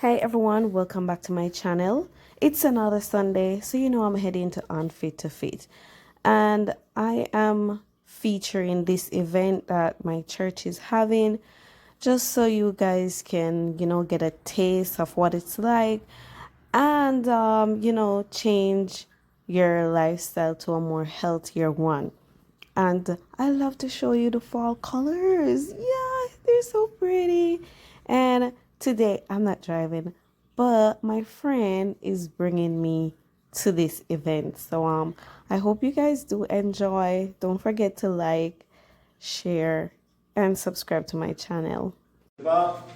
Hi everyone, welcome back to my channel. It's another Sunday, so you know I'm heading to Unfit to Fit. And I am featuring this event that my church is having just so you guys can, get a taste of what it's like and, change your lifestyle to a more healthier one. And I love to show you the fall colors. Yeah, they're so pretty. And today I'm not driving, but my friend is bringing me to this event. So I hope you guys do enjoy. Don't forget to like, share, and subscribe to my channel. About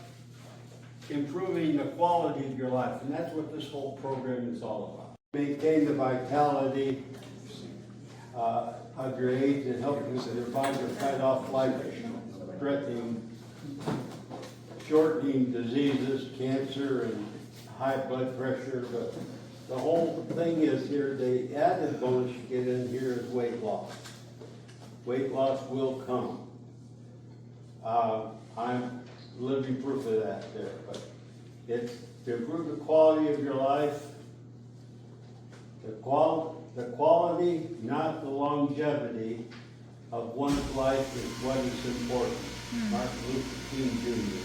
improving the quality of your life, and that's what this whole program is all about. Maintain the vitality of your age and help you survive or fight off life-threatening, shortening diseases, cancer, and high blood pressure. But the whole thing is here, the added bonus you get in here is weight loss. Weight loss will come. I'm living proof of that there, but it's to improve the quality of your life, the quality, not the longevity of one's life is what is important. Martin Luther King Jr.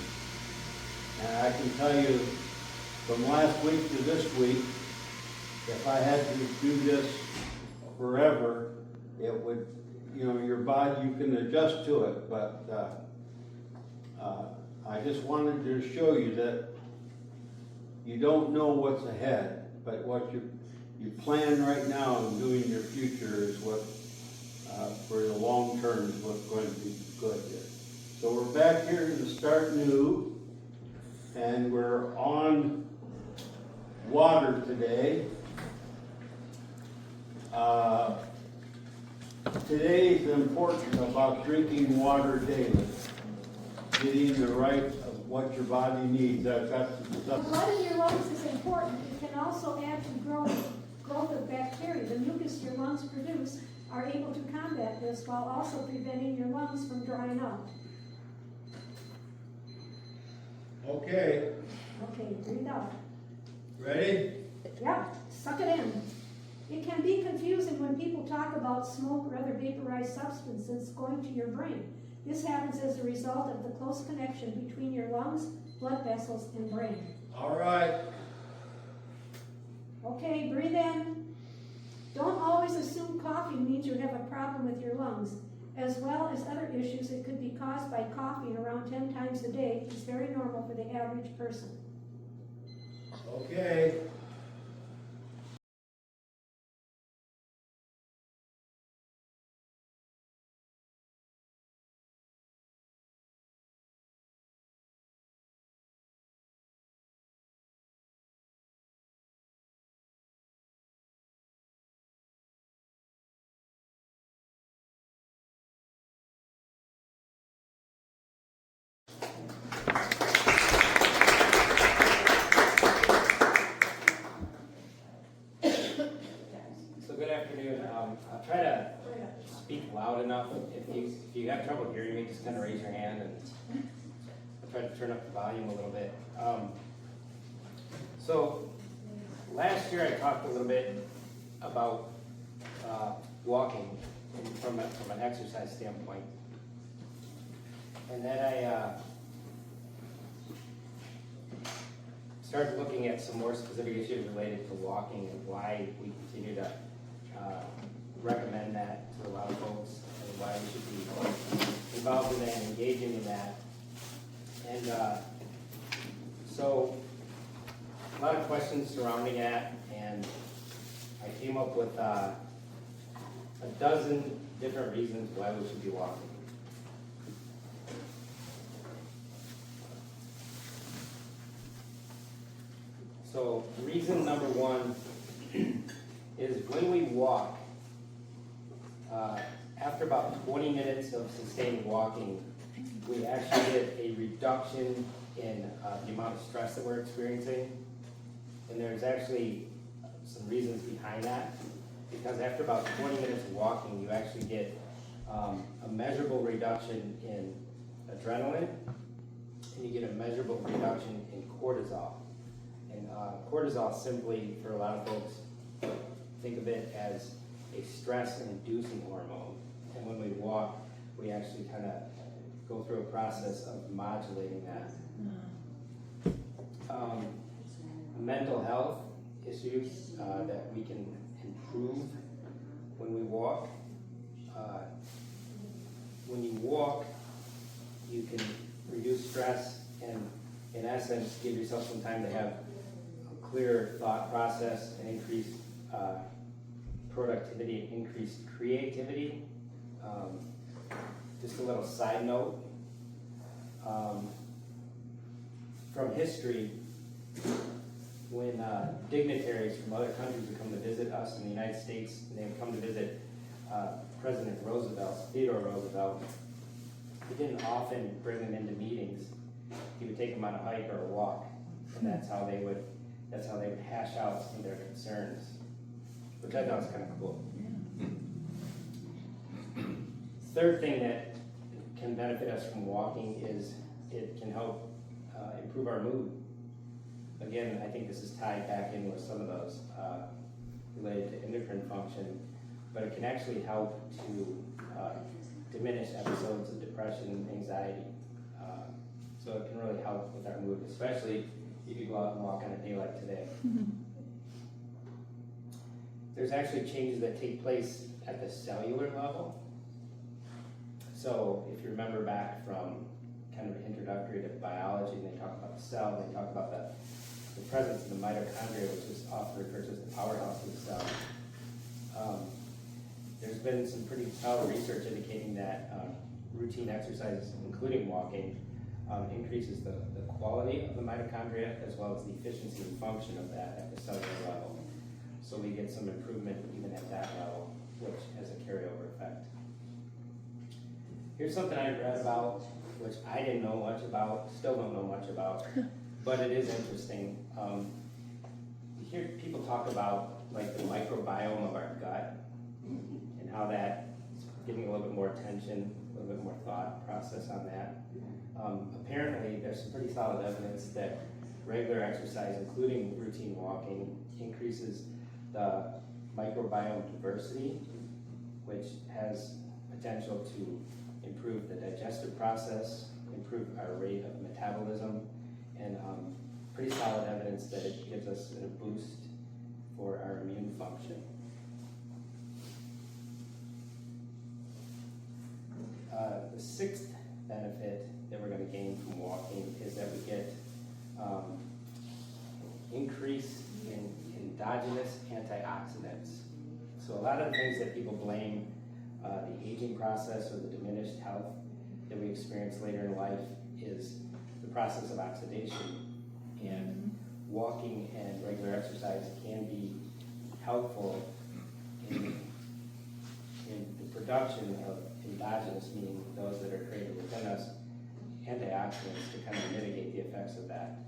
And I can tell you from last week to this week, if I had to do this forever, it would, your body, you can adjust to it, but I just wanted to show you that you don't know what's ahead, but what you plan right now and doing your future is what, for the long term, is what's going to be good here. So we're back here to start new, and we're on water today. Today is important about drinking water daily, getting the right of what your body needs. That's the blood in your lungs is important. It can also add to growth of bacteria. The mucus your lungs produce are able to combat this while also preventing your lungs from drying up. Okay. Okay, breathe out. Ready? Yeah, suck it in. It can be confusing when people talk about smoke or other vaporized substances going to your brain. This happens as a result of the close connection between your lungs, blood vessels, and brain. All right. Okay, breathe in. Don't always assume coughing means you have a problem with your lungs. As well as other issues, it could be caused by coughing around 10 times a day. It's very normal for the average person. Okay. So good afternoon. I'll try to speak loud enough. If you have trouble hearing me, just kind of raise your hand and I'll try to turn up the volume a little bit. So last year I talked a little bit about walking from an exercise standpoint. And then I started looking at some more specific issues related to walking and why we continue to recommend that to a lot of folks and why we should be involved in that and engaging in that. And so a lot of questions surrounding that, and I came up with a dozen different reasons why we should be walking. So reason number one is when we walk, after about 20 minutes of sustained walking, we actually get a reduction in the amount of stress that we're experiencing. And there's actually some reasons behind that, because after about 20 minutes of walking, you actually get a measurable reduction in adrenaline, and you get a measurable reduction in cortisol. And cortisol simply, for a lot of folks, think of it as a stress-inducing hormone. And when we walk, we actually kind of go through a process of modulating that. Mental health issues that we can improve when we walk. When you walk, you can reduce stress and, in essence, give yourself some time to have a clear thought process and increase productivity, increased creativity. Just a little side note. From history, when dignitaries from other countries would come to visit us in the United States, and they would come to visit President Roosevelt, Theodore Roosevelt, he didn't often bring them into meetings. He would take them on a hike or a walk, and that's how they would hash out some of their concerns, which I thought was kind of cool. Third thing that can benefit us from walking is it can help improve our mood. Again, I think this is tied back in with some of those related to endocrine function, but it can actually help to diminish episodes of depression and anxiety. So it can really help with our mood, especially if you go out and walk on a day like today. There's actually changes that take place at the cellular level. So if you remember back from kind of introductory to biology, and they talk about the cell, they talk about the presence of the mitochondria, which is often referred to as the powerhouse of the cell. There's been some pretty solid research indicating that routine exercise, including walking, increases the quality of the mitochondria as well as the efficiency and function of that at the cellular level. So we get some improvement even at that level, which has a carryover effect. Here's something I read about, which I didn't know much about, still don't know much about, but it is interesting. You hear people talk about like the microbiome of our gut and how that is getting a little bit more attention, a little bit more thought process on that. Apparently, there's some pretty solid evidence that regular exercise, including routine walking, increases the microbiome diversity, which has potential to improve the digestive process, improve our rate of metabolism, and pretty solid evidence that it gives us a boost for our immune function. The sixth benefit that we're going to gain from walking is that we get increase in endogenous antioxidants. So a lot of the things that people blame the aging process or the diminished health that we experience later in life is the process of oxidation. And walking and regular exercise can be helpful in the production of endogenous, meaning those that are created within us, antioxidants to kind of mitigate the effects of that.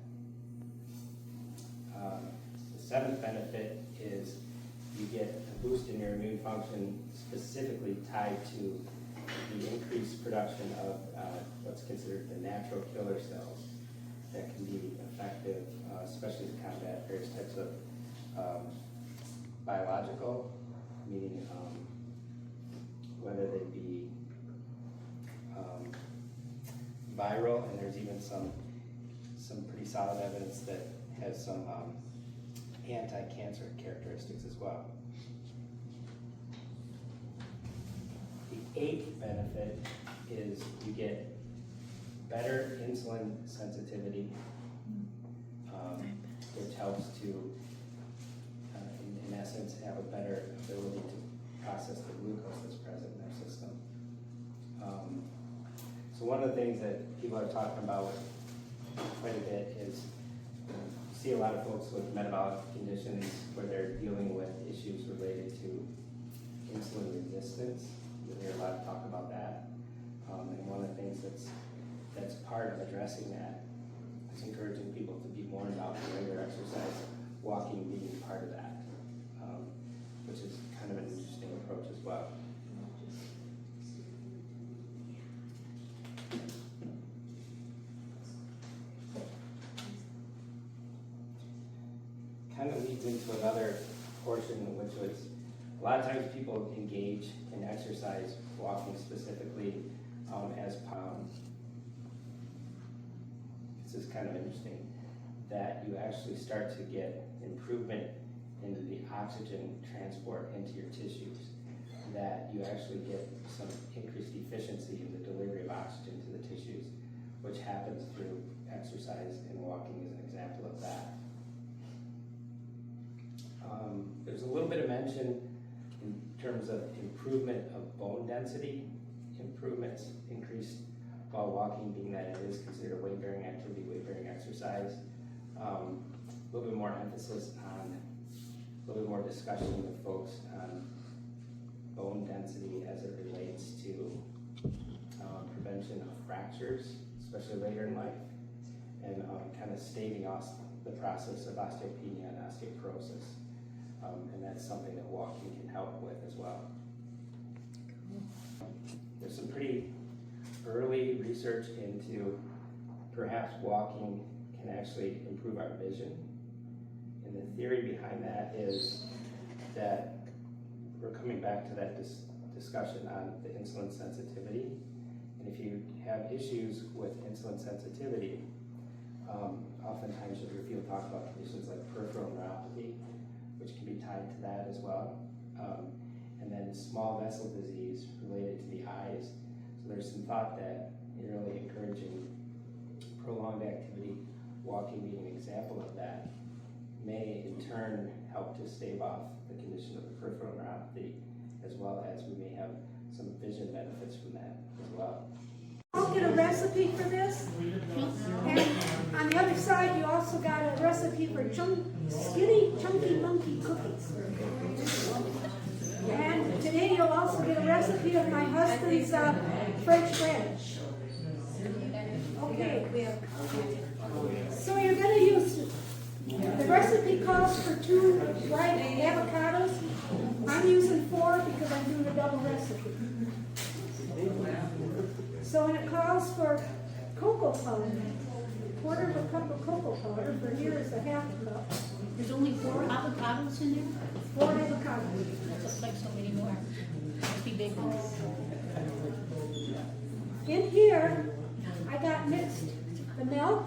The seventh benefit is you get a boost in your immune function specifically tied to the increased production of what's considered the natural killer cells that can be effective, especially to combat various types of biological, meaning whether they be viral, and there's even some pretty solid evidence that has some anti-cancer characteristics as well. The eighth benefit is you get better insulin sensitivity, which helps to, in essence, have a better ability to process the glucose that's present in their system. So one of the things that people are talking about quite a bit is you see a lot of folks with metabolic conditions where they're dealing with issues related to insulin resistance. You hear a lot of talk about that. And one of the things that's part of addressing that is encouraging people to be more involved in regular exercise, walking being part of that, which is kind of an interesting approach as well. kind of leads into another portion, which was a lot of times people engage in exercise, walking specifically, as this is kind of interesting, that you actually start to get improvement in the oxygen transport into your tissues, that you actually get some increased efficiency in the delivery of oxygen to the tissues, which happens through exercise, and walking is an example of that. There's a little bit of mention in terms of improvement of bone density, improvements increased while walking, being that it is considered a weight-bearing activity, weight-bearing exercise. A little bit more emphasis on, a little bit more discussion with folks on bone density as it relates to prevention of fractures, especially later in life, and kind of staving off the process of osteopenia and osteoporosis. And that's something that walking can help with as well. There's some pretty early research into perhaps walking can actually improve our vision. And the theory behind that is that we're coming back to that discussion on the insulin sensitivity. And if you have issues with insulin sensitivity, oftentimes you'll hear people talk about conditions like peripheral neuropathy, which can be tied to that as well. And then small vessel disease related to the eyes. So there's some thought that really encouraging prolonged activity, walking being an example of that, may in turn help to stave off the condition of the peripheral neuropathy, as well as we may have some vision benefits from that as well. I'll get a recipe for this. And on the other side, you also got a recipe for skinny, chunky monkey cookies. And today you'll also get a recipe of my husband's French bread. Okay. So you're going to use, the recipe calls for 2 ripe avocados. I'm using 4 because I'm doing a double recipe. So when it calls for cocoa powder, 1/4 cup of cocoa powder, for here is a 1/2 cup. There's only 4 avocados in there? 4 avocados. That looks like so many more. Must be big ones. In here, I got mixed the milk,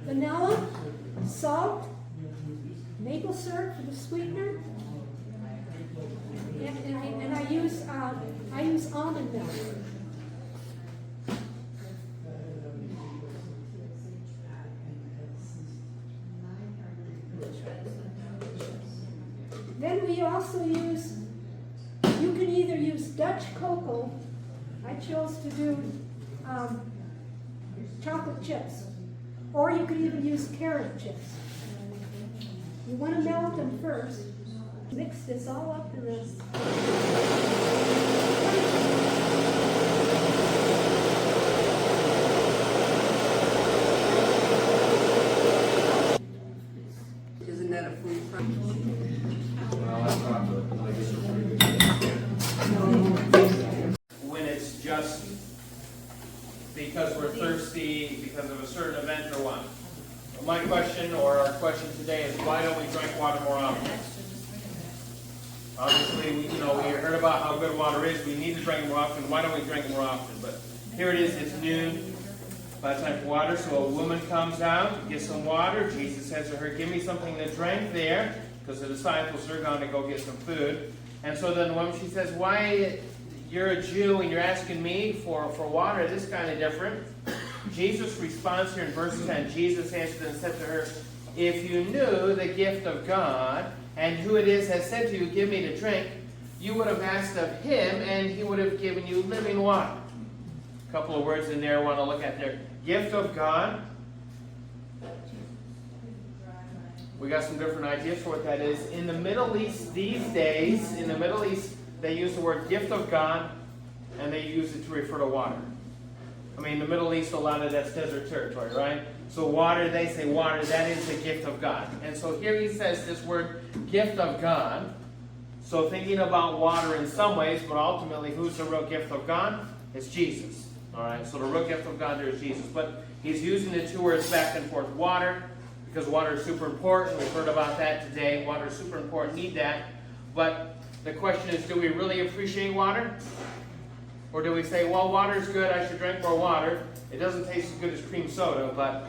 vanilla, salt, maple syrup for the sweetener, and I use almond milk. Then we also use, you can either use Dutch cocoa, I chose to do chocolate chips, or you could even use carrot chips. You want to melt them first. Mix this all up in this. Isn't that a free price? When it's just because we're thirsty because of a certain event or what. My question or our question today is, why don't we drink water more often? Obviously, we heard about how good water is. We need to drink it more often. Why don't we drink it more often? But here it is. It's noon. By the time for water, so a woman comes out, gets some water. Jesus says to her, "Give me something to drink there," because the disciples are going to go get some food. And so then the woman, she says, "Why, you're a Jew and you're asking me for water? This is kind of different." Jesus responds here in verse 10. Jesus answered and said to her, "If you knew the gift of God and who it is has said to you, 'Give me to drink,' you would have asked of him and he would have given you living water." A couple of words in there I want to look at there. Gift of God. We got some different ideas for what that is. In the Middle East these days, they use the word gift of God and they use it to refer to water. I mean, the Middle East, a lot of that's desert territory, right? So water, they say water, that is the gift of God. And so here he says this word, gift of God. So thinking about water in some ways, but ultimately, who's the real gift of God? It's Jesus. All right, so the real gift of God there is Jesus. But he's using the 2 words back and forth, water, because because water is super important. We've heard about that today. Water is super important, need that. But the question is, do we really appreciate water? Or do we say, well, water is good, I should drink more water. It doesn't taste as good as cream soda, but,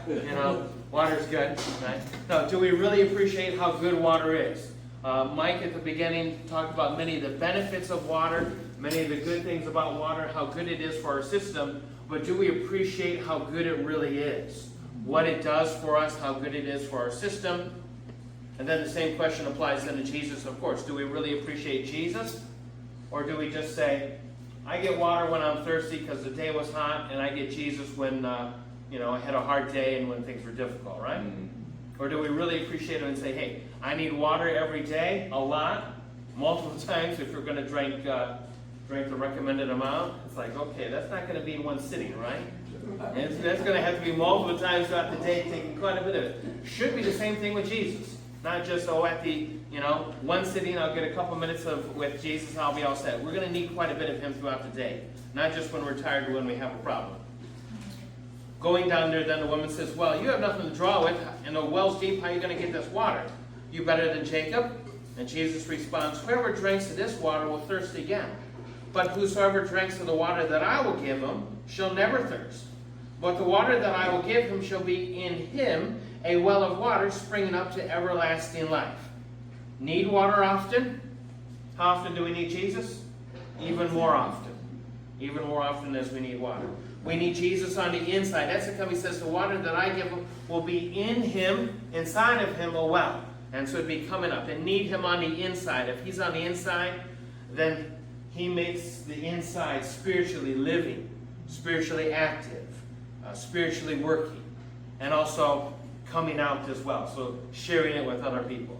water is good. Right? No, do we really appreciate how good water is? Mike at the beginning talked about many of the benefits of water, many of the good things about water, how good it is for our system, but do we appreciate how good it really is? What it does for us, how good it is for our system? And then the same question applies then to Jesus, of course. Do we really appreciate Jesus? Or do we just say, I get water when I'm thirsty because the day was hot, and I get Jesus when, I had a hard day and when things were difficult, right? Mm-hmm. Or do we really appreciate it and say, hey, I need water every day, a lot, multiple times if you're going to drink the recommended amount? It's like, okay, that's not going to be in one sitting, right? And that's going to have to be multiple times throughout the day, taking quite a bit of it. Should be the same thing with Jesus. Not just, at the, one sitting, I'll get a couple minutes with Jesus, I'll be all set. We're going to need quite a bit of him throughout the day. Not just when we're tired or when we have a problem. Going down there, then the woman says, well, you have nothing to draw with, and the well's deep, how are you going to get this water? You better than Jacob? And Jesus responds, whoever drinks of this water will thirst again. But whosoever drinks of the water that I will give him shall never thirst. But the water that I will give him shall be in him a well of water springing up to everlasting life. Need water often? How often do we need Jesus? Even more often. Even more often as we need water. We need Jesus on the inside. That's the come. He says the water that I give him will be in him, inside of him, a well. And so it'd be coming up. And need him on the inside. If he's on the inside, then he makes the inside spiritually living, spiritually active, spiritually working, and also coming out as well. So sharing it with other people.